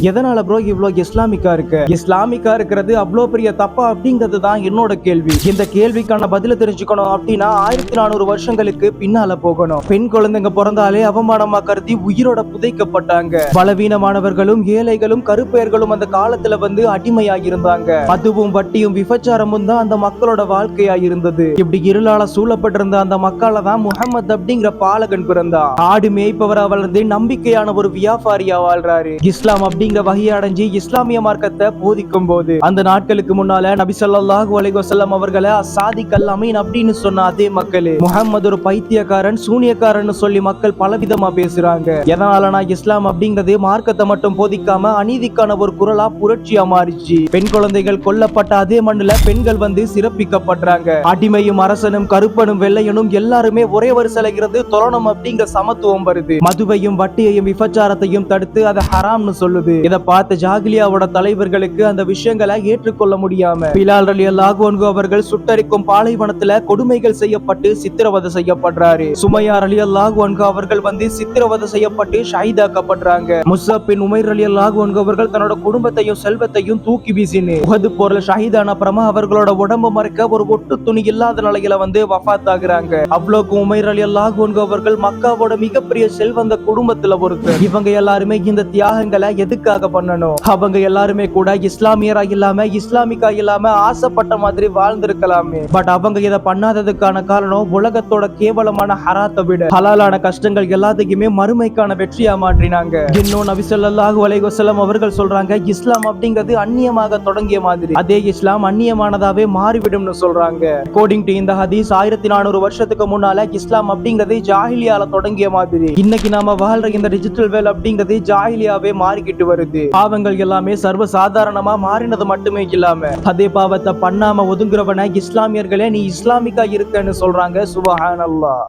எதனால ப்ரோ இவ்ளோ இஸ்லாமிக்கா இருக்கு? இஸ்லாமிக்கா இருக்கிறது அவ்வளோ பெரிய தப்பா அப்படிங்கிறது தான் என்னோட கேள்வி. இந்த கேள்விக்கான பதில தெரிஞ்சுக்கணும் அப்படின்னா 1400 வருஷங்களுக்கு பின்னால போகணும். பெண் குழந்தைங்க பிறந்தாலே அவமானமா கருதி உயிரோட புதைக்கப்பட்டாங்க. பலவீனமானவர்களும் ஏழைகளும் கருப்பெயர்களும் அந்த காலத்துல அடிமையாகி இருந்தாங்க. அதுவும் வட்டியும் விபச்சாரமும் தான் அந்த மக்களோட வாழ்க்கையா இருந்தது. இப்படி இருளால சூழப்பட்டிருந்த அந்த மக்களை தான் முகமது அப்படிங்கிற பாலகன் பிறந்தான். ஆடு மேய்ப்பவரா வளர்ந்து நம்பிக்கையான ஒரு வியாபாரியா வாழ்றாரு. இஸ்லாம் அப்படிங்கிற வகையை அடைஞ்சு இஸ்லாமிய மார்க்கத்தை போதிக்கும் போது அந்த நாட்களுக்கு முன்னால நபி ஸல்லல்லாஹு அலைஹி வஸல்லம் அவர்களை அஸ்ஸாதிகல் அமீன் அப்படின்னு சொன்ன அதே மக்களே முகமது ஒரு பைத்தியக்காரன் சூனியக்காரன் சொல்லி மக்கள் பலவிதமா பேசுறாங்க. எதனாலனா இஸ்லாம் அப்படிங்கிறது மார்க்கத்தை மட்டும் போதிக்காம அநீதிக்கான ஒரு குரலா புரட்சியா மாறிச்சு. பெண் குழந்தைகள் கொல்லப்பட்ட அதே மண்ணுல பெண்கள் சிறப்பிக்கப்படுறாங்க. அடிமையும் அரசனும் கருப்பனும் வெள்ளையனும் எல்லாருமே ஒரே வரிசையில இருந்து தொழணும் அப்படிங்கிற சமத்துவம் வருது. மதுவையும் வட்டியையும் விபச்சாரத்தையும் தடுத்து அதை ஹராம்னு சொல்லுது. இதை பார்த்த ஜாகிலியாவோட தலைவர்களுக்கு அந்த விஷயங்களை ஏற்றுக்கொள்ள முடியாம பிலால் ரலியல்லாஹு அன்ஹு அவர்கள் சுட்டரிக்கும் பாலைவனத்துல கொடுமைகள் செய்யப்பட்டு சித்திரவதை செய்யப்படுறாரு. சுமையா ரலியல்லாஹு அன்ஹு அவர்கள் சித்திரவதை செய்யப்பட்டு ஷஹீதாக்கப்படுறாங்க. முஸ்அப் பின் உமைர் ரலியல்லாஹு அன்ஹு அவர்கள் தன்னோட குடும்பத்தையும் செல்வத்தையும் தூக்கி வீசினு உஹது போர்ல ஷஹீதான அப்புறமா அவர்களோட உடம்பு மறைக்க ஒரு ஒட்டு துணி இல்லாத நிலையில வஃபாத் ஆகுறாங்க. அவ்வளோக்கு உமைர் ரலியல்லாஹு அன்ஹு அவர்கள் மக்காவோட மிகப்பெரிய செல்வந்த குடும்பத்துல ஒருத்தர். இவங்க எல்லாருமே இந்த தியாகங்களை எதுக்காக பண்ணணும்? அவங்க எல்லாருமே கூட இஸ்லாமியரா இல்லாம இஸ்லாமிக்கா இல்லாம ஆசைப்பட்ட மாதிரி வாழ்ந்திருக்கலாமே. பட் அவங்க இதை பண்ணாததுக்கான காரணம் உலகத்தோட கேவலமான ஹராத்தை விட ஹலாலான கஷ்டங்கள் எல்லாத்தையுமே மறுமைக்கான வெற்றியா மாற்றினாங்க. இன்னும் நபி ஸல்லல்லாஹு அலைஹி வஸல்லம் அவர்கள் சொல்றாங்க, இஸ்லாம் அப்படிங்கிறது அந்நியமாக தொடங்கிய மாதிரி அதே இஸ்லாம் அந்நியமானதாவே மாறிவிடும்னு சொல்றாங்க. அக்கார்டிங் டு இந்த ஹதீஸ் 1400 வருஷத்துக்கு முன்னால இஸ்லாம் அப்படிங்கிறது ஜாஹிலியால தொடங்கிய மாதிரி இன்னைக்கு நாம வாழ்ற இந்த டிஜிட்டல் வேல் அப்படிங்கிறது ஜாஹிலியாவே மாறிக்கிட்டு வருது. பாவங்கள் எல்லாமே சர்வ சாதாரணமா மாறினது மட்டுமே இல்லாம அதே பாவத்தை பண்ணாம ஒதுங்குறவன இஸ்லாமியர்களே நீ இஸ்லாமிக்கா இருக்கன்னு சொல்றாங்க. சுப்ஹானல்லாஹ்.